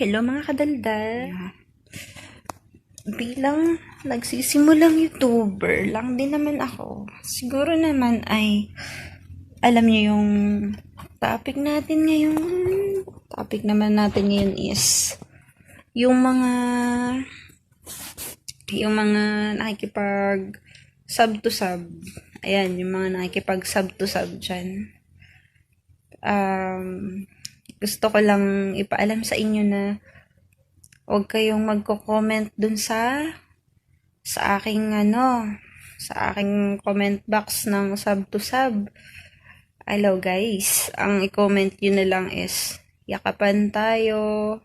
Hello mga kadaldal. Bilang nagsisimulang YouTuber lang din naman ako, siguro naman ay alam niyo yung topic natin ngayon. Topic naman natin ngayon is yung mga nakikipag sub to sub. Ayan, yung mga nakikipag sub to sub dyan. Gusto ko lang ipaalam sa inyo na huwag kayong magko-comment dun sa aking sa aking comment box ng sub to sub. Hello guys, ang i-comment yun na lang is yakapan tayo,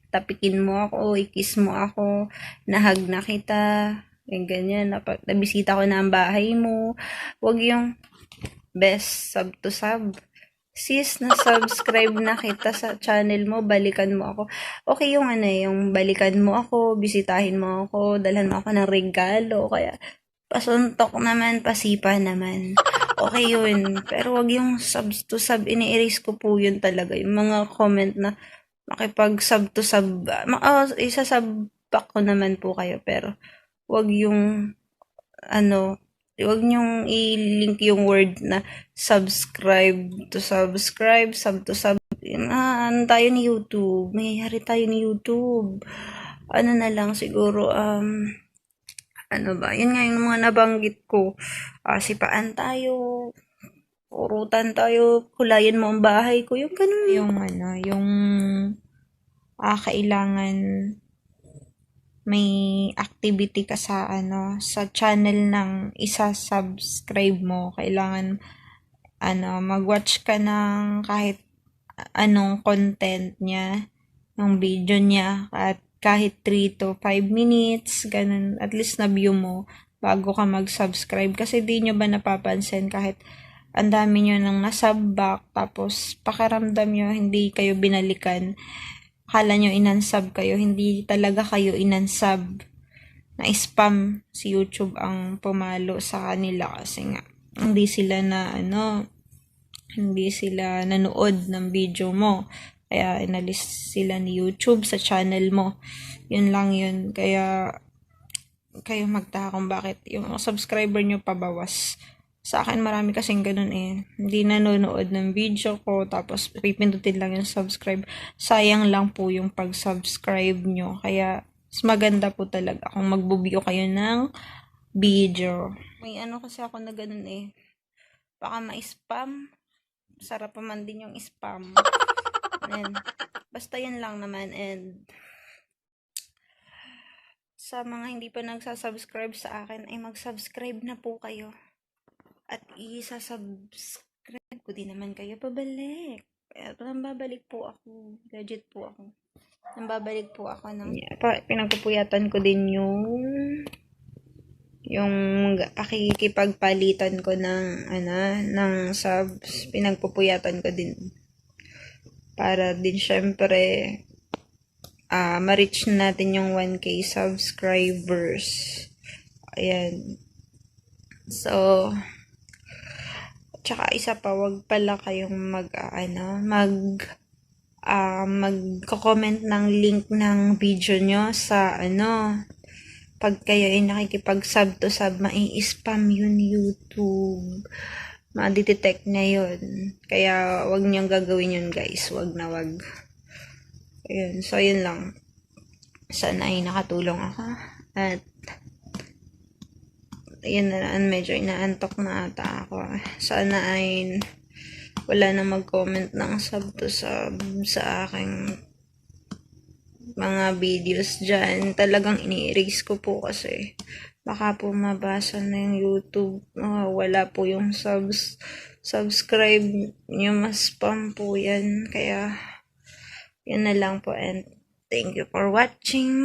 tapikin mo ako, i-kiss mo ako, nahag na kita, ganyan, nabisita ko na ang bahay mo. Huwag yung best sub to sub. Sis, na-subscribe na kita sa channel mo, balikan mo ako. Okay yung yung balikan mo ako, bisitahin mo ako, dalhan mo ako ng regalo, kaya pasuntok naman, pasipa naman. Okay yun. Pero wag yung subs to sub, ini-erase ko po yun talaga. Yung mga comment na makipag sub to sub, isa-sub back ko naman po kayo, pero wag yung huwag niyong i-link yung word na subscribe to subscribe, sub to sub. Ano tayo ni YouTube? Mayayari tayo ni YouTube. Ano na lang siguro, ano ba? Yun nga yung mga nabanggit ko. Sipaan tayo, urutan tayo, kulayan mo ang bahay ko. Yung ganun. Yung kailangan may activity ka sa sa channel ng isa-subscribe mo. Kailangan mag-watch ka ng kahit anong content niya, ng video niya, at kahit 3 to 5 minutes, ganun, at least na-view mo bago ka mag-subscribe. Kasi di nyo ba napapansin kahit ang dami nyo nang nasub back, tapos pakaramdam nyo hindi kayo binalikan, akala nyo inansub kayo, hindi talaga kayo inansub, na spam si YouTube ang pumalo sa kanila kasi nga hindi sila nanood ng video mo, kaya inalis sila ni YouTube sa channel mo. Yun lang yun. Kaya kayo magtaka kung bakit yung subscriber nyo pabawas. Sa akin marami kasing ganun hindi nanonood ng video ko, tapos pipindutin lang yung subscribe. Sayang lang po yung pag-subscribe nyo. Kaya mas maganda po talaga kung magbubigyo kayo ng video. May kasi ako na ganun baka ma-spam. Sarap pa man din yung spam. And, basta yun lang naman. And sa mga hindi pa nagsasubscribe sa akin, ay mag-subscribe na po kayo. At isa-subscribe ko din naman kayo pabalik. Kaya nambabalik po ako. Legit po ako. Nambabalik po ako ng pinagpupuyatan ko din yung pakikipagpalitan ko ng subs. Pinagpupuyatan ko din para din syempre ma-reach natin yung 1K subscribers. Ayan. So, tsaka isa pa, wag pala kayong magko-comment ng link ng video nyo sa pag kayo ay nakikipag-sub to sub, mai-spam yun YouTube. Ma-detect na yun. Kaya wag niyong gagawin yun guys. Wag na wag. Ayun. So, yun lang. Sana ay nakatulong ako. At yun na lang, medyo inaantok na ata ako. Sana ay wala na mag-comment ng sub to sub sa aking mga videos dyan. Talagang ini-erase ko po kasi baka po mabasa na yung YouTube. Wala po yung subscribe nyo, mas spam po yan. Kaya yun na lang po, and thank you for watching.